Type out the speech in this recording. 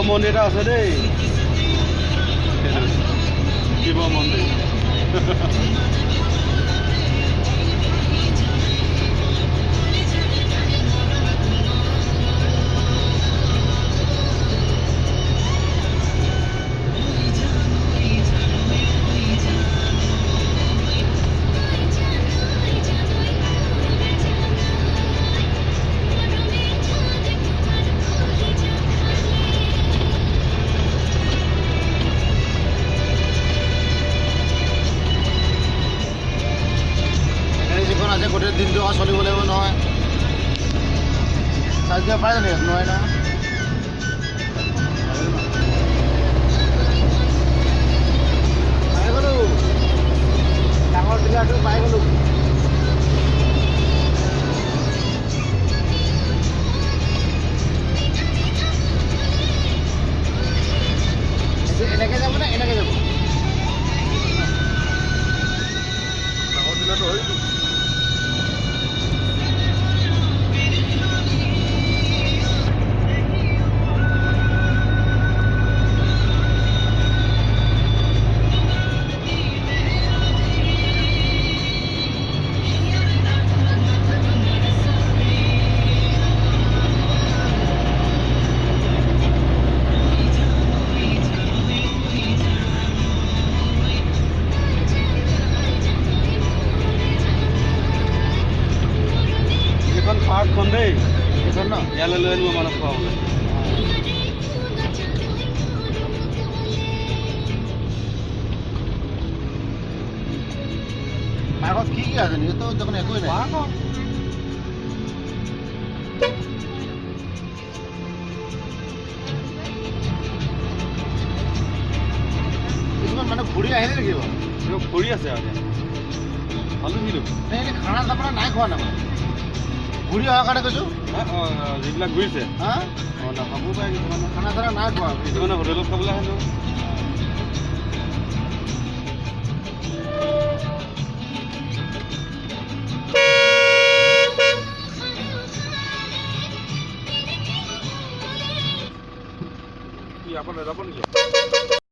মন্দিৰ এটা আছে দেই, শিৱ মন্দিৰ। আজি গোটেই দিনটো চলিব লাগিব নহয়, চাৰ্জ দিব পাৰে জানো? নোৱাৰে নহয়। পাই গ'লো, ডাঙৰ ডিলাৰটো পাই গ'লো। এনেকৈ যাব নে এনেকৈ যাব? ডাঙৰ ডিলাৰটো হয়। পাৰ্কখন দেই, এইখন ন? ইয়ালৈ লৈ আনিব মানুহ খুৱাবলৈ। পাৰ্কত কি আছে নেকি? তো দেখোন একোৱেই নাই। কিছুমান মানুহ ঘূৰি আহিলে নেকি বাৰু? ফুৰি আছে আৰু ভালো কিন্তু এনেই খানা চানা নাই খোৱা নাই? ঘূৰি অহাৰ কাৰণে কৈছোঁ। যিবিলাক ঘূৰিছে হা? নাখাবও পাৰে কিছুমানে, খানা চানা নাই খোৱা। কিছুমানে হোটেলত খাবলৈ আহে।